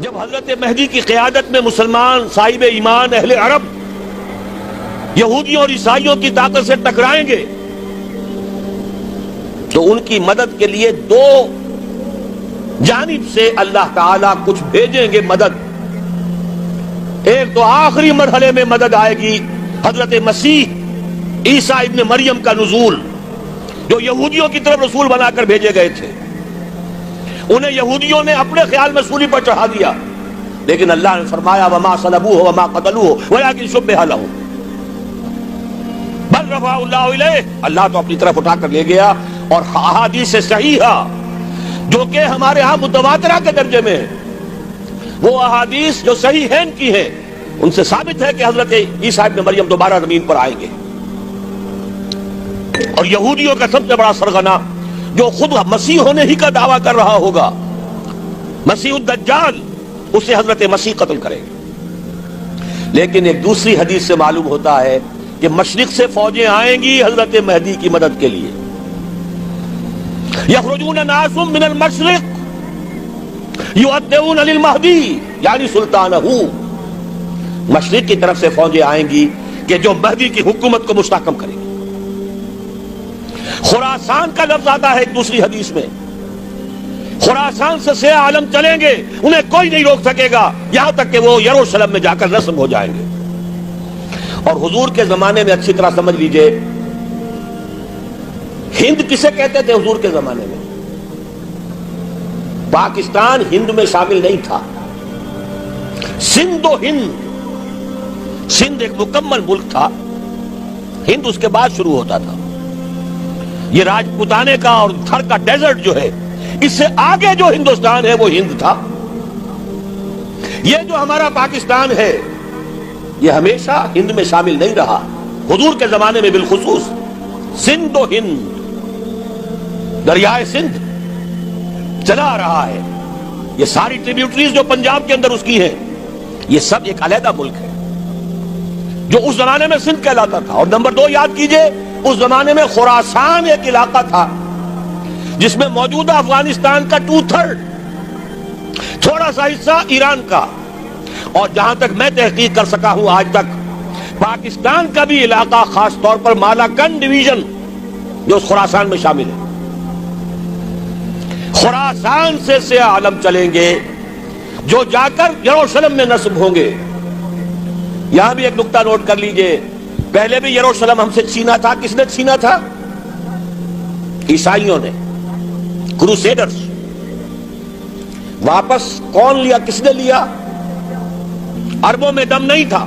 جب حضرت مہدی کی قیادت میں مسلمان صاحب ایمان اہل عرب یہودیوں اور عیسائیوں کی طاقت سے ٹکرائیں گے تو ان کی مدد کے لیے دو جانب سے اللہ تعالیٰ کچھ بھیجیں گے مدد. ایک تو آخری مرحلے میں مدد آئے گی حضرت مسیح عیسیٰ ابن مریم کا نزول، جو یہودیوں کی طرف رسول بنا کر بھیجے گئے تھے. انہیں یہودیوں نے اپنے خیال میں سولی پر چڑھا دیا، لیکن اللہ نے فرمایا وما صلبوہ وما قتلوہ ولکن شبہ لہم بل رفعہ اللہ الیہ. اللہ تو اپنی طرف اٹھا کر لے گیا. اور احادیث صحیحہ جو کہ ہمارے ہاں متواترہ کے درجے میں ہے، وہ احادیث جو صحیح ہیں کی ہیں، ان سے ثابت ہے کہ حضرت عیسیٰ ابن مریم دوبارہ زمین پر آئیں گے. اور یہودیوں کا سب سے بڑا سرغنہ جو خود مسیح ہونے ہی کا دعویٰ کر رہا ہوگا، مسیح الدجال، اسے حضرت مسیح قتل کریں گے. لیکن ایک دوسری حدیث سے معلوم ہوتا ہے کہ مشرق سے فوجیں آئیں گی حضرت مہدی کی مدد کے لیے. یخرجون ناس من المشرق یؤدون للمہدی یعنی سلطانہ. مشرق کی طرف سے فوجیں آئیں گی کہ جو مہدی کی حکومت کو مستحکم کریں گی. خراسان کا لفظ آتا ہے ایک دوسری حدیث میں. خراسان سے سیاہ عالم چلیں گے، انہیں کوئی نہیں روک سکے گا یہاں تک کہ وہ یروشلم میں جا کر رسم ہو جائیں گے. اور حضور کے زمانے میں اچھی طرح سمجھ لیجئے، ہند کسے کہتے تھے حضور کے زمانے میں؟ پاکستان ہند میں شامل نہیں تھا. سندھ و ہند، سندھ ایک مکمل ملک تھا، ہند اس کے بعد شروع ہوتا تھا. یہ راجپوتانے کا اور تھر کا ڈیزرٹ جو ہے، اس سے آگے جو ہندوستان ہے وہ ہند تھا. یہ جو ہمارا پاکستان ہے یہ ہمیشہ ہند میں شامل نہیں رہا. حضور کے زمانے میں بالخصوص سندھ و ہند، دریائے سندھ چلا آ رہا ہے. یہ ساری ٹریبیوٹریز جو پنجاب کے اندر اس کی ہیں، یہ سب ایک علیحدہ ملک ہے جو اس زمانے میں سندھ کہلاتا تھا. اور نمبر 2 یاد کیجئے، اس زمانے میں خراسان ایک علاقہ تھا جس میں موجودہ افغانستان کا 2/3، تھوڑا سا حصہ ایران کا، اور جہاں تک میں تحقیق کر سکا ہوں آج تک پاکستان کا بھی علاقہ، خاص طور پر مالاکنڈ ڈویژن جو اس خراسان میں شامل ہے. خراسان سے سیاہ عالم چلیں گے جو جا کر یروشلم میں نصب ہوں گے. یہاں بھی ایک نقطہ نوٹ کر لیجئے، پہلے بھی یروشلم ہم سے چھینا تھا. کس نے چھینا تھا؟ عیسائیوں نے، کروسیڈرز. واپس کون لیا؟ کس نے لیا؟ عربوں میں دم نہیں تھا،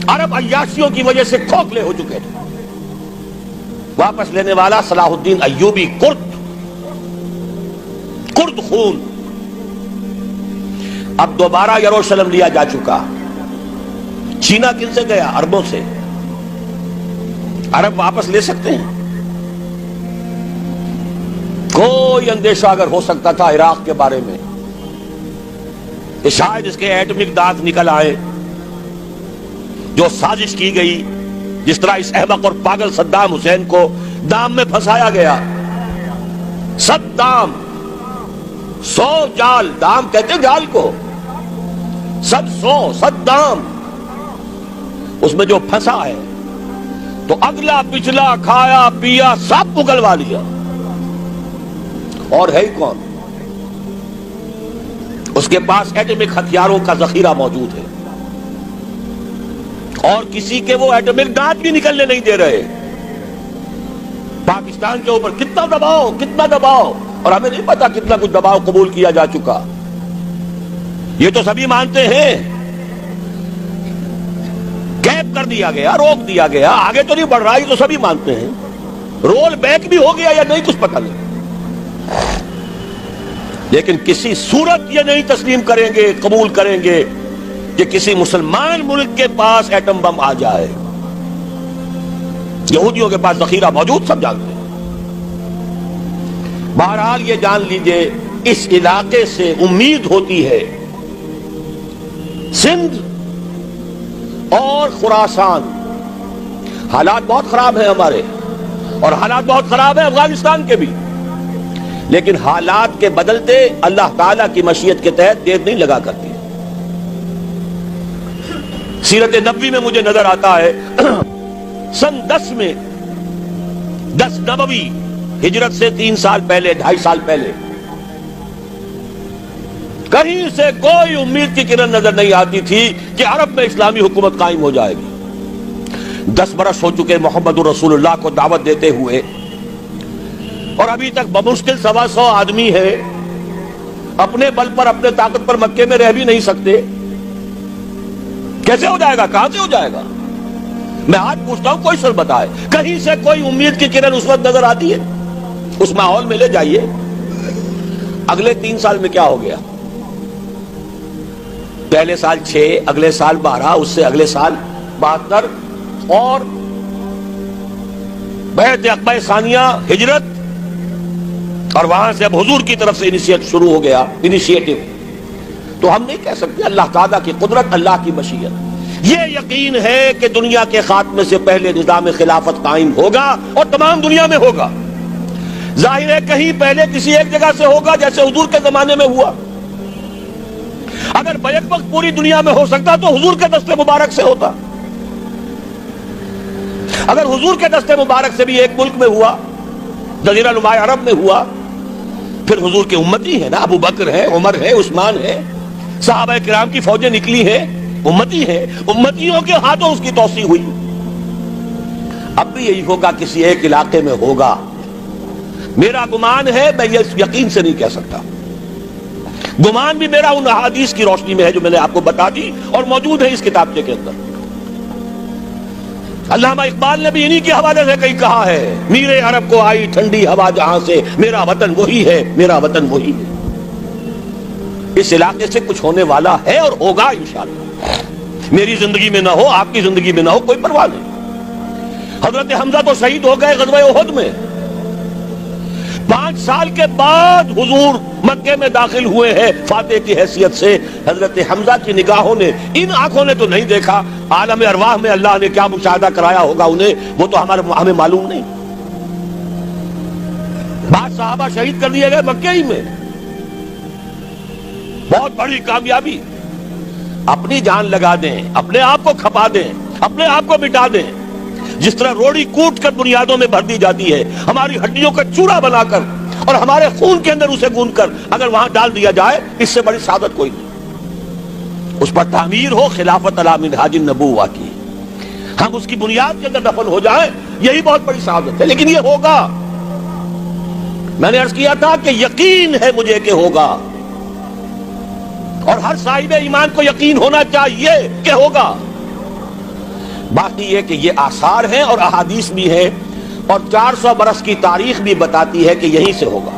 عرب عیاشیوں کی وجہ سے کھوکھلے ہو چکے تھے. واپس لینے والا صلاح الدین ایوبی، کرد خون. اب دوبارہ یروشلم لیا جا چکا. چھینا کن سے گیا؟ عربوں سے. عرب واپس لے سکتے ہیں؟ کوئی اندیشہ اگر ہو سکتا تھا عراق کے بارے میں کہ شاید اس کے ایٹمک دانت نکل آئے، جو سازش کی گئی، جس طرح اس احمق اور پاگل صدام حسین کو دام میں پھنسایا گیا. صدام 100 جال، دام کہتے جال کو، سب 100 صدام، اس میں جو پھنسا ہے تو اگلا پچھلا کھایا پیا سب اگلوا لیا. اور ہے ہی کون؟ اس کے پاس ایٹمک ہتھیاروں کا ذخیرہ موجود ہے، اور کسی کے وہ ایٹمک دانت بھی نکلنے نہیں دے رہے. پاکستان کے اوپر کتنا دباؤ، اور ہمیں نہیں پتا کتنا کچھ دباؤ قبول کیا جا چکا. یہ تو سبھی مانتے ہیں، کیپ کر دیا گیا، روک دیا گیا، آگے تو نہیں بڑھ رہا، یہ تو سبھی مانتے ہیں. رول بیک بھی ہو گیا یا نہیں کچھ پتہ نہیں، لیکن کسی صورت یہ نہیں تسلیم کریں گے، قبول کریں گے کہ کسی مسلمان ملک کے پاس ایٹم بم آ جائے. یہودیوں کے پاس ذخیرہ موجود، سب جانتے ہیں. بہرحال یہ جان لیجئے، اس علاقے سے امید ہوتی ہے سندھ اور خراسان. حالات بہت خراب ہیں ہمارے، اور حالات بہت خراب ہیں افغانستان کے بھی، لیکن حالات کے بدلتے اللہ تعالیٰ کی مشیت کے تحت دیر نہیں لگا کرتی. سیرت نبوی میں مجھے نظر آتا ہے سن 10 میں 10 نبوی ہجرت سے 3 سال پہلے 2.5 سال پہلے کہیں سے کوئی امید کی کرن نظر نہیں آتی تھی کہ عرب میں اسلامی حکومت قائم ہو جائے گی. 10 برس ہو چکے محمد رسول اللہ کو دعوت دیتے ہوئے اور ابھی تک بمشکل 125 آدمی ہے. اپنے بل پر اپنے طاقت پر مکے میں رہ بھی نہیں سکتے. کیسے ہو جائے گا؟ کہاں سے ہو جائے گا؟ میں آج پوچھتا ہوں کوئی سر بتائے کہیں سے کوئی امید کی کرن اس وقت نظر آتی ہے؟ اس ماحول میں لے جائیے. اگلے 3 سال میں کیا ہو گیا؟ پہلے سال 6، اگلے سال 12، اس سے اگلے سال 72 اور بیعت عقبہ ثانیہ ہجرت اور وہاں سے اب حضور کی طرف سے انیشیٹ شروع ہو گیا انیشیٹو. تو ہم نہیں کہہ سکتے اللہ تعالیٰ کی قدرت، اللہ کی مشیت. یہ یقین ہے کہ دنیا کے خاتمے سے پہلے نظام خلافت قائم ہوگا اور تمام دنیا میں ہوگا. ظاہر ہے کہیں پہلے کسی ایک جگہ سے ہوگا جیسے حضور کے زمانے میں ہوا. اگر بیک وقت پوری دنیا میں ہو سکتا تو حضور کے دست مبارک سے ہوتا. اگر حضور کے دست مبارک سے بھی ایک ملک میں ہوا، جزیرہ نما عرب میں ہوا، پھر حضور کے امتی ہیں نا، ابو بکر ہے، عمر ہے، عثمان ہے، صحابہ کرام کی فوجیں نکلی ہیں، امتی ہیں، امتیوں کے ہاتھوں اس کی توسیع ہوئی. اب بھی یہی ہوگا، کسی ایک علاقے میں ہوگا. میرا گمان ہے، میں یہ یقین سے نہیں کہہ سکتا. گمان بھی میرا ان احادیث کی روشنی میں ہے جو میں نے آپ کو بتا دی اور موجود ہے اس کتابچے کے اندر. علامہ اقبال نے بھی انہی کے حوالے سے کہیں کہا ہے، میرے عرب کو آئی ٹھنڈی ہوا جہاں سے، میرا وطن وہی ہے، میرا وطن وہی ہے. اس علاقے سے کچھ ہونے والا ہے اور ہوگا انشاءاللہ. میری زندگی میں نہ ہو، آپ کی زندگی میں نہ ہو، کوئی پرواہ نہیں. حضرت حمزہ تو شہید ہو گئے غزوہ احد میں. 5 سال کے بعد حضور مکے میں داخل ہوئے ہیں فاتح کی حیثیت سے. حضرت حمزہ کی نگاہوں نے، ان آنکھوں نے تو نہیں دیکھا، عالم ارواح میں اللہ نے کیا مشاہدہ کرایا ہوگا انہیں، وہ تو ہمیں معلوم نہیں. بعض صحابہ شہید کر دیے گئے مکے ہی میں. بہت بڑی کامیابی. اپنی جان لگا دیں، اپنے آپ کو کھپا دیں، اپنے آپ کو مٹا دیں. جس طرح روڑی کوٹ کر بنیادوں میں بھر دی جاتی ہے، ہماری ہڈیوں کا چورا بنا کر اور ہمارے خون کے اندر اسے گوندھ کر اگر وہاں ڈال دیا جائے، اس سے بڑی سعادت کوئی نہیں. اس پر تعمیر ہو خلافت علی منہاج النبوہ کی، ہم اس کی بنیاد کے اندر دفن ہو جائیں، یہی بہت بڑی سعادت ہے. لیکن یہ ہوگا. میں نے عرض کیا تھا کہ یقین ہے مجھے کہ ہوگا، اور ہر صاحب ایمان کو یقین ہونا چاہیے کہ ہوگا. باقی یہ کہ یہ آثار ہیں اور احادیث بھی ہیں، اور 400 برس کی تاریخ بھی بتاتی ہے کہ یہیں سے ہوگا.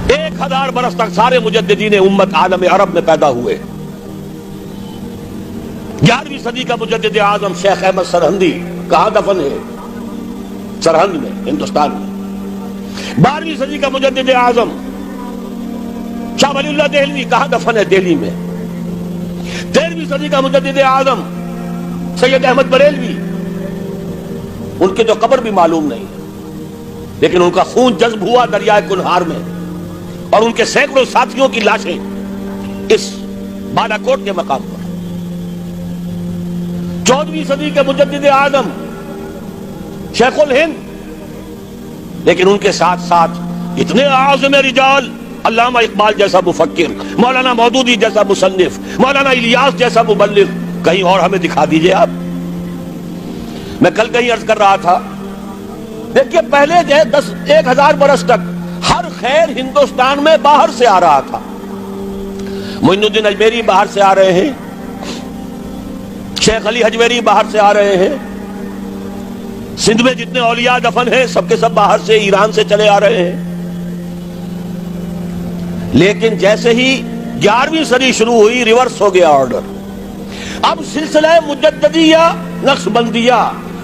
1000 برس تک سارے مجددین امت عالم عرب میں پیدا ہوئے. 11ویں صدی کا مجدد اعظم شیخ احمد سرہندی کہاں دفن ہے؟ سرہند میں، ہندوستان میں. 12ویں صدی کا مجدد اعظم شاہ ولی اللہ دہلوی کہاں دفن ہے؟ دہلی میں. 13ویں صدی کا مجدد اعظم سید احمد بریلوی، ان کی تو قبر بھی معلوم نہیں، لیکن ان کا خون جذب ہوا دریائے کنہار میں، اور ان کے سینکڑوں ساتھیوں کی لاشیں اس بالا کوٹ کے مقام پر. 14ویں صدی کے مجدد اعظم شیخ الہند، لیکن ان کے ساتھ ساتھ اتنے اعظم رجال، علامہ اقبال جیسا مفکر، مولانا مودودی جیسا مصنف، مولانا الیاس جیسا مبلغ، کہیں اور ہمیں دکھا دیجئے آپ. میں کل کہیں عرض کر رہا تھا، دیکھیے پہلے جو ہے 1000 برس تک ہر خیر ہندوستان میں باہر سے آ رہا تھا. معین الدین اجمیری باہر سے آ رہے ہیں، شیخ علی حجویری باہر سے آ رہے ہیں، سندھ میں جتنے اولیاء دفن ہیں سب کے سب باہر سے، ایران سے چلے آ رہے ہیں. لیکن جیسے ہی 11ویں صدی شروع ہوئی، ریورس ہو گیا آرڈر. اب سلسلہ مجددیہ نقشبندیہ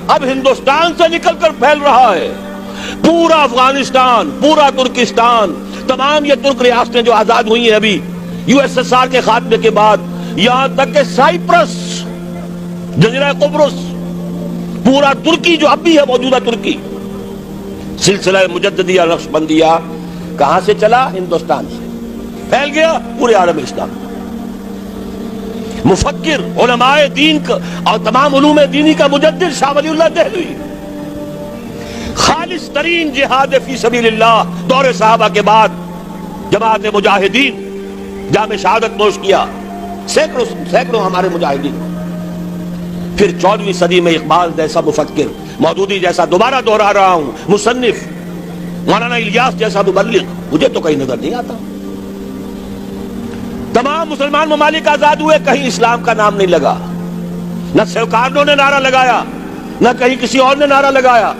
اب ہندوستان سے نکل کر پھیل رہا ہے. پورا افغانستان، پورا ترکستان، تمام یہ ترک ریاستیں جو آزاد ہوئی ہیں ابھی USSR کے خاتمے کے بعد، یہاں تک کہ سائپرس، جزیرہ قبرص، پورا ترکی جو اب بھی ہے موجودہ ترکی، سلسلہ مجددیہ نقشبندیہ کہاں سے چلا؟ ہندوستان سے پھیل گیا پورے عالم اسلام. مفکر، علماء دین کا اور تمام علوم دینی کا مجدد شاہ ولی اللہ دہلوی. خالص ترین جہاد فی سبیل اللہ دور صحابہ کے بعد جماعت مجاہدین جام شہادت نوش کیا، سینکڑوں ہمارے مجاہدین. پھر 14ویں صدی میں اقبال جیسا مفکر، مودودی جیسا، دوبارہ دہرا رہا ہوں، مصنف، مولانا الیاس جیسا مبلغ مجھے تو کہیں نظر نہیں آتا. تمام مسلمان ممالک آزاد ہوئے، کہیں اسلام کا نام نہیں لگا. نہ سرکاروں نے نعرہ لگایا، نہ کہیں کسی اور نے نعرہ لگایا.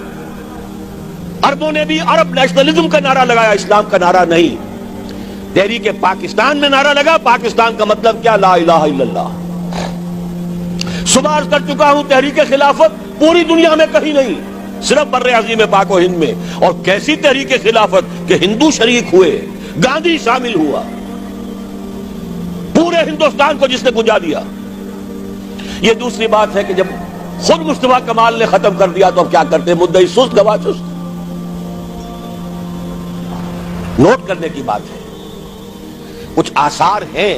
عربوں نے بھی عرب نیشنلزم کا نعرہ لگایا، اسلام کا نعرہ نہیں. تحریک پاکستان میں نعرہ لگا، پاکستان کا مطلب کیا؟ لا الہ الا اللہ. صبح عرض کر چکا ہوں، تحریک خلافت پوری دنیا میں کہیں نہیں، صرف بر عظیم پاک و ہند میں. اور کیسی تحریک خلافت کہ ہندو شریک ہوئے، گاندھی شامل ہوا، پورے ہندوستان کو جس نے گنجا دیا. یہ دوسری بات ہے کہ جب خود مصطفیٰ کمال نے ختم کر دیا تو اب کیا کرتے؟ مدعی سست گواہ سست. نوٹ کرنے کی بات ہے، کچھ آثار ہیں،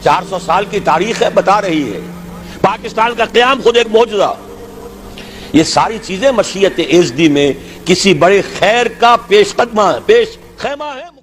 400 سال کی تاریخ ہے، بتا رہی ہے پاکستان کا قیام خود ایک معجزہ. یہ ساری چیزیں مشیت ایزدی میں کسی بڑے خیر کا پیش خیمہ ہے.